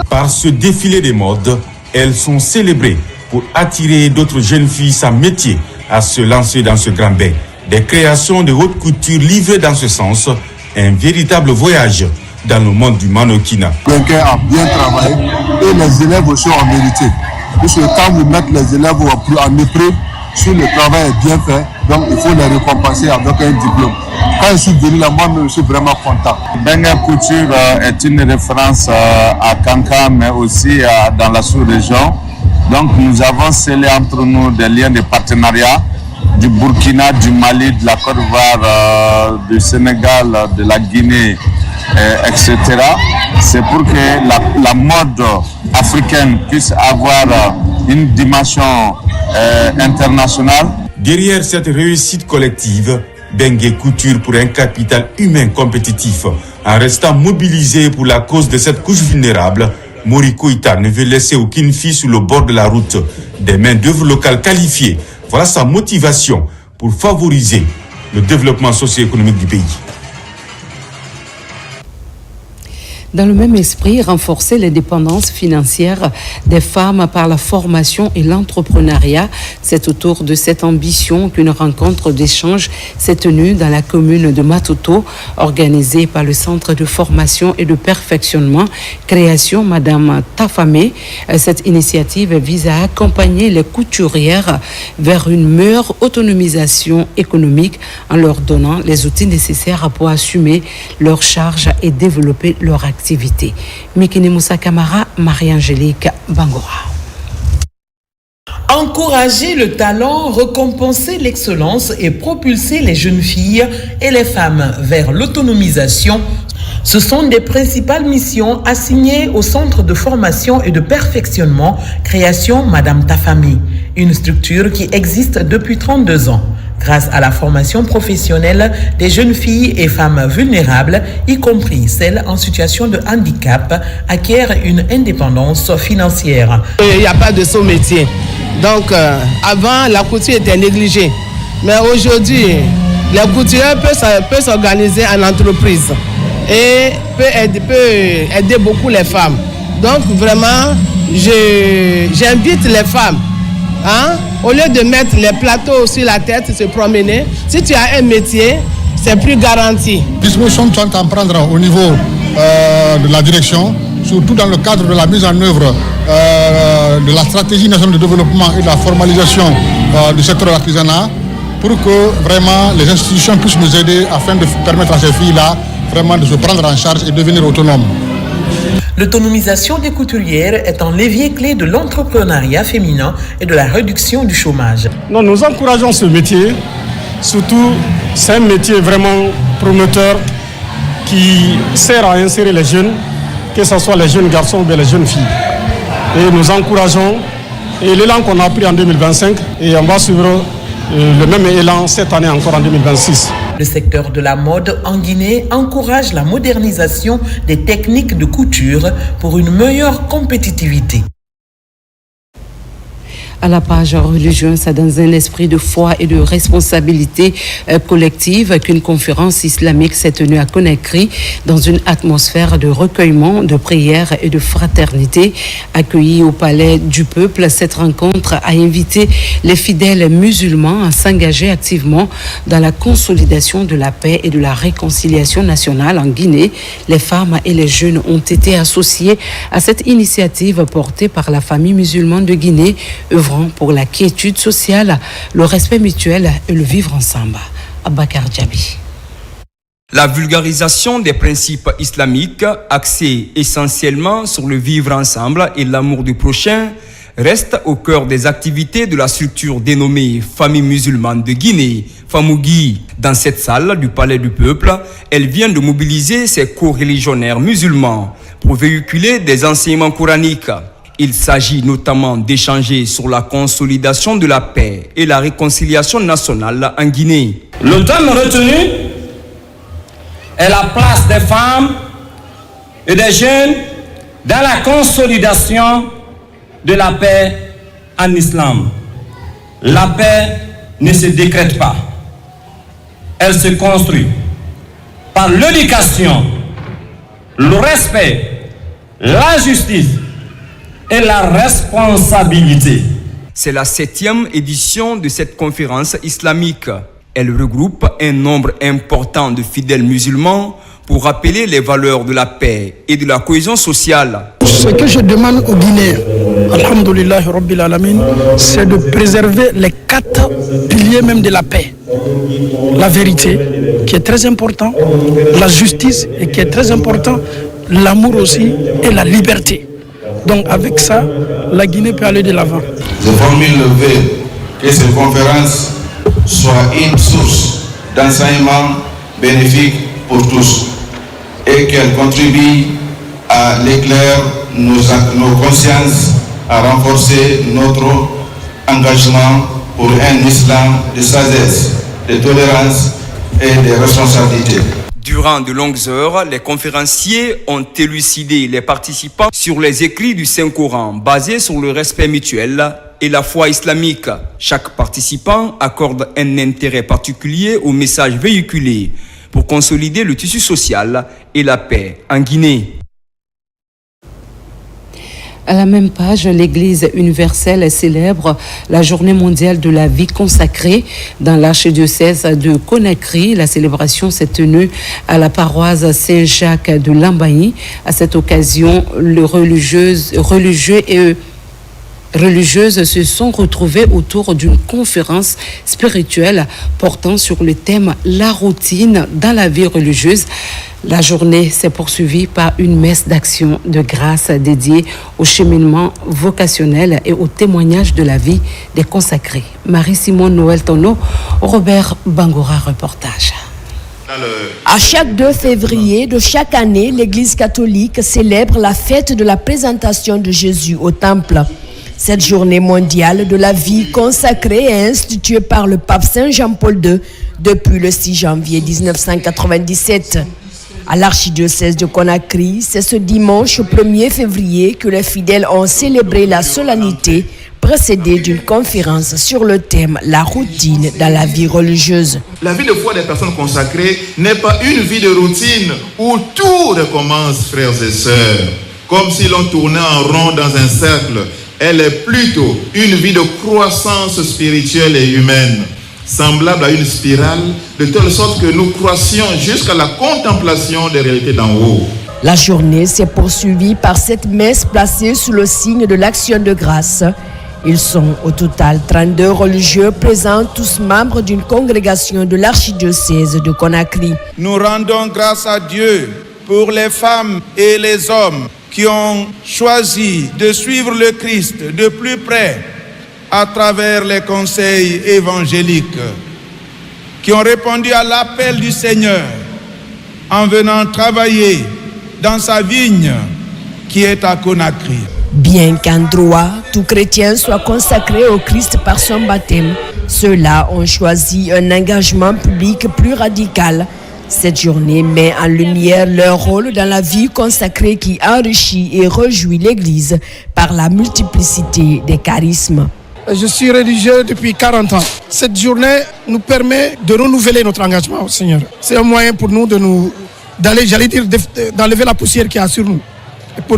Par ce défilé des modes, elles sont célébrées pour attirer d'autres jeunes filles sans métier à se lancer dans ce grand bain. Des créations de haute couture livrées dans ce sens, un véritable voyage dans le monde du mannequinat. Quelqu'un a bien travaillé et les élèves aussi ont mérité. Puisque quand vous mettez les élèves en épreuve, si le travail est bien fait, donc il faut les récompenser avec un diplôme. Quand je suis venu là, moi-même, je suis vraiment content. Bengue Couture est une référence à Kankan, mais aussi dans la sous-région. Donc nous avons scellé entre nous des liens de partenariat du Burkina, du Mali, de la Côte d'Ivoire, du Sénégal, de la Guinée, etc. C'est pour que la mode africaine puisse avoir une dimension internationale. Derrière cette réussite collective, Bengue Couture pour un capital humain compétitif. En restant mobilisé pour la cause de cette couche vulnérable, Morikoita ne veut laisser aucune fille sur le bord de la route. Des main-d'œuvre locales qualifiées. Voilà sa motivation pour favoriser le développement socio-économique du pays. Dans le même esprit, renforcer l'indépendance financière des femmes par la formation et l'entrepreneuriat. C'est autour de cette ambition qu'une rencontre d'échange s'est tenue dans la commune de Matoto, organisée par le Centre de formation et de perfectionnement Création Madame Tafamé. Cette initiative vise à accompagner les couturières vers une meilleure autonomisation économique en leur donnant les outils nécessaires pour assumer leurs charges et développer leur activité. Mikini Moussa Kamara, Marie-Angélique Bangora. Encourager le talent, récompenser l'excellence et propulser les jeunes filles et les femmes vers l'autonomisation, ce sont des principales missions assignées au Centre de formation et de perfectionnement Création Madame Tafamé, une structure qui existe depuis 32 ans. Grâce à la formation professionnelle des jeunes filles et femmes vulnérables, y compris celles en situation de handicap, acquièrent une indépendance financière. Il n'y a pas de sous-métier. Donc, avant, la couture était négligée. Mais aujourd'hui, les couturiers peuvent s'organiser en entreprise et peut aider beaucoup les femmes. Donc, vraiment, j'invite les femmes. Au lieu de mettre les plateaux sur la tête, se promener, si tu as un métier, c'est plus garanti. Les dispositions sont à prendre au niveau de la direction, surtout dans le cadre de la mise en œuvre de la stratégie nationale de développement et de la formalisation du secteur de l'artisanat, pour que vraiment les institutions puissent nous aider afin de permettre à ces filles-là vraiment de se prendre en charge et devenir autonomes. L'autonomisation des couturières est un levier clé de l'entrepreneuriat féminin et de la réduction du chômage. Non, nous encourageons ce métier, surtout c'est un métier vraiment prometteur qui sert à insérer les jeunes, que ce soit les jeunes garçons ou les jeunes filles. Et nous encourageons l'élan qu'on a pris en 2025 et on va suivre le même élan cette année encore en 2026. Le secteur de la mode en Guinée encourage la modernisation des techniques de couture pour une meilleure compétitivité. À la page religieuse, c'est dans un esprit de foi et de responsabilité collective qu'une conférence islamique s'est tenue à Conakry dans une atmosphère de recueillement, de prière et de fraternité. Accueillie au Palais du Peuple, cette rencontre a invité les fidèles musulmans à s'engager activement dans la consolidation de la paix et de la réconciliation nationale en Guinée. Les femmes et les jeunes ont été associés à cette initiative portée par la famille musulmane de Guinée, œuvrant pour la quiétude sociale, le respect mutuel et le vivre ensemble. Abakar Djabi. La vulgarisation des principes islamiques, axés essentiellement sur le vivre ensemble et l'amour du prochain, reste au cœur des activités de la structure dénommée Famille musulmane de Guinée, Famougi. Dans cette salle du Palais du Peuple, elle vient de mobiliser ses co-religionnaires musulmans pour véhiculer des enseignements coraniques. Il s'agit notamment d'échanger sur la consolidation de la paix et la réconciliation nationale en Guinée. Le thème retenu est la place des femmes et des jeunes dans la consolidation de la paix en islam. La paix ne se décrète pas. Elle se construit par l'éducation, le respect, la justice et la responsabilité. C'est la 7e édition de cette conférence islamique. Elle regroupe un nombre important de fidèles musulmans pour rappeler les valeurs de la paix et de la cohésion sociale. Ce que je demande aux Guinéens, alhamdoulilah rabbil alamin, c'est de préserver les 4 piliers même de la paix. La vérité, qui est très important, la justice, et qui est très important, l'amour aussi, et la liberté. Donc avec ça, la Guinée peut aller de l'avant. Je formule le vœu que cette conférence soit une source d'enseignement bénéfique pour tous et qu'elle contribue à l'éclair nos consciences, à renforcer notre engagement pour un islam de sagesse, de tolérance et de responsabilité. Durant de longues heures, les conférenciers ont élucidé les participants sur les écrits du Saint-Coran basés sur le respect mutuel et la foi islamique. Chaque participant accorde un intérêt particulier au message véhiculé pour consolider le tissu social et la paix en Guinée. À la même page, l'Église universelle célèbre la journée mondiale de la vie consacrée dans l'archidiocèse de Conakry. La célébration s'est tenue à la paroisse Saint-Jacques de Lambaye. À cette occasion, les religieux et religieuses se sont retrouvées autour d'une conférence spirituelle portant sur le thème « La routine dans la vie religieuse ». La journée s'est poursuivie par une messe d'action de grâce dédiée au cheminement vocationnel et au témoignage de la vie des consacrés. Marie-Simone Noël Tono, Robert Bangora, reportage. À chaque 2 février de chaque année, l'Église catholique célèbre la fête de la présentation de Jésus au Temple. Cette journée mondiale de la vie consacrée est instituée par le pape Saint Jean-Paul II depuis le 6 janvier 1997. À l'archidiocèse de Conakry, c'est ce dimanche 1er février que les fidèles ont célébré la solennité précédée d'une conférence sur le thème « La routine dans la vie religieuse ». La vie de foi des personnes consacrées n'est pas une vie de routine où tout recommence, frères et sœurs, comme si l'on tournait en rond dans un cercle. Elle est plutôt une vie de croissance spirituelle et humaine, semblable à une spirale, de telle sorte que nous croissions jusqu'à la contemplation des réalités d'en haut. La journée s'est poursuivie par cette messe placée sous le signe de l'action de grâce. Ils sont au total 32 religieux présents, tous membres d'une congrégation de l'archidiocèse de Conakry. Nous rendons grâce à Dieu pour les femmes et les hommes qui ont choisi de suivre le Christ de plus près à travers les conseils évangéliques, qui ont répondu à l'appel du Seigneur en venant travailler dans sa vigne qui est à Conakry. Bien qu'en droit, tout chrétien soit consacré au Christ par son baptême, ceux-là ont choisi un engagement public plus radical. Cette journée met en lumière leur rôle dans la vie consacrée qui enrichit et réjouit l'Église par la multiplicité des charismes. Je suis religieux depuis 40 ans. Cette journée nous permet de renouveler notre engagement au Seigneur. C'est un moyen pour nous d'enlever la poussière qu'il y a sur nous. Et pour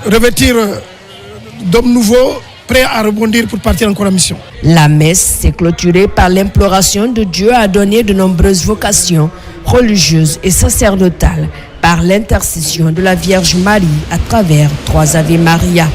revêtir d'hommes nouveaux, prêts à rebondir pour partir encore en mission. La messe s'est clôturée par l'imploration de Dieu à donner de nombreuses vocations religieuses et sacerdotales par l'intercession de la Vierge Marie à travers 3 Ave Maria.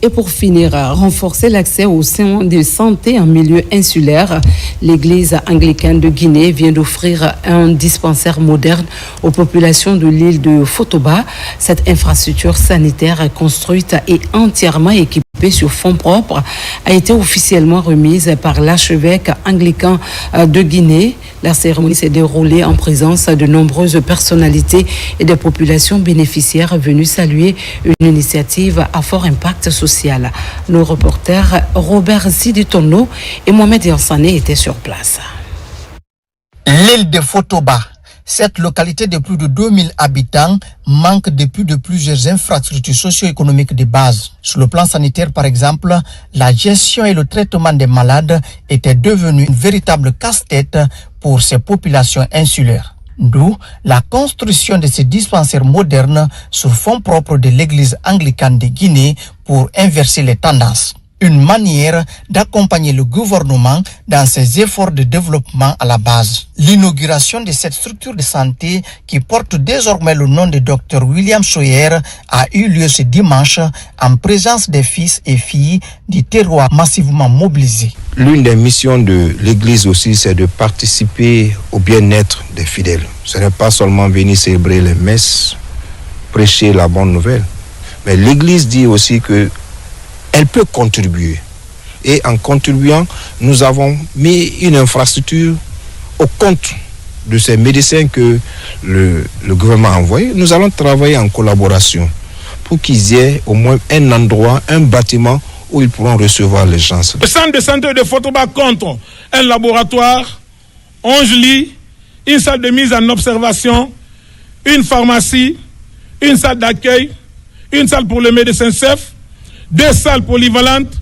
Et pour finir, renforcer l'accès aux soins de santé en milieu insulaire, l'Église anglicane de Guinée vient d'offrir un dispensaire moderne aux populations de l'île de Fotoba. Cette infrastructure sanitaire construite et entièrement équipée sur fonds propres a été officiellement remise par l'archevêque anglican de Guinée. La cérémonie s'est déroulée en présence de nombreuses personnalités et des populations bénéficiaires venues saluer une initiative à fort impact social. Nos reporters Robert Siditono et Mohamed Yansane étaient sur place. L'île de Fotoba, cette localité de plus de 2000 habitants, manque depuis de plusieurs infrastructures socio-économiques de base. Sur le plan sanitaire, par exemple, la gestion et le traitement des malades étaient devenus une véritable casse-tête pour ces populations insulaires. D'où la construction de ces dispensaires modernes sur fonds propres de l'Église anglicane de Guinée pour inverser les tendances. Une manière d'accompagner le gouvernement dans ses efforts de développement à la base. L'inauguration de cette structure de santé qui porte désormais le nom de Dr William Sawyer a eu lieu ce dimanche en présence des fils et filles du terroir massivement mobilisés. L'une des missions de l'Église aussi, c'est de participer au bien-être des fidèles. Ce n'est pas seulement venir célébrer les messes, prêcher la bonne nouvelle, mais l'Église dit aussi que elle peut contribuer. Et en contribuant, nous avons mis une infrastructure au compte de ces médecins que le gouvernement a envoyés. Nous allons travailler en collaboration pour qu'ils aient au moins un endroit, un bâtiment où ils pourront recevoir les gens. Le centre de santé de Fotoba compte un laboratoire, 11 lits, une salle de mise en observation, une pharmacie, une salle d'accueil, une salle pour le médecin-chef, 2 salles polyvalentes,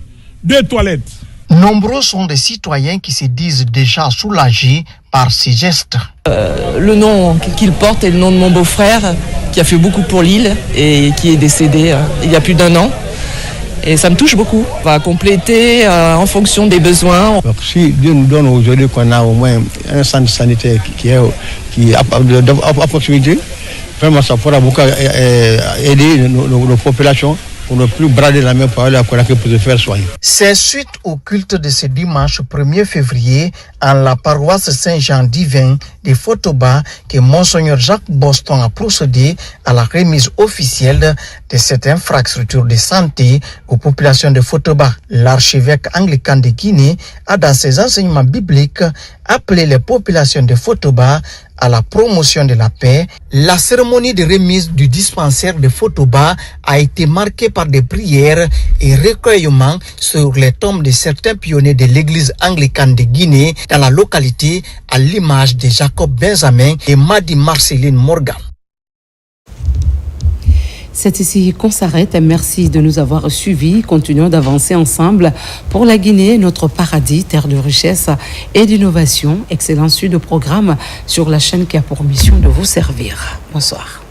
2 toilettes. Nombreux sont des citoyens qui se disent déjà soulagés par ces gestes. Le nom qu'il porte est le nom de mon beau-frère qui a fait beaucoup pour l'île et qui est décédé il y a plus d'1 an. Et ça me touche beaucoup. On va compléter en fonction des besoins. Donc, si Dieu nous donne aujourd'hui qu'on a au moins un centre sanitaire qui est à proximité, vraiment ça pourra beaucoup aider nos populations pour ne plus brader la main pour aller à Conakry pour se faire soigner. C'est suite au culte de ce dimanche 1er février en la paroisse Saint-Jean divin de Fotoba que Monseigneur Jacques Boston a procédé à la remise officielle de cette infrastructure de santé aux populations de Fotoba. L'archevêque anglican de Guinée a dans ses enseignements bibliques appelé les populations de Fotoba à la promotion de la paix. La cérémonie de remise du dispensaire de Fotoba a été marquée par des prières et recueillements sur les tombes de certains pionniers de l'église anglicane de Guinée dans la localité, à l'image de Jacob Benjamin et Madi Marceline Morgan. C'est ici qu'on s'arrête. Merci de nous avoir suivis. Continuons d'avancer ensemble pour la Guinée, notre paradis, terre de richesse et d'innovation. Excellent suite de programme sur la chaîne qui a pour mission de vous servir. Bonsoir.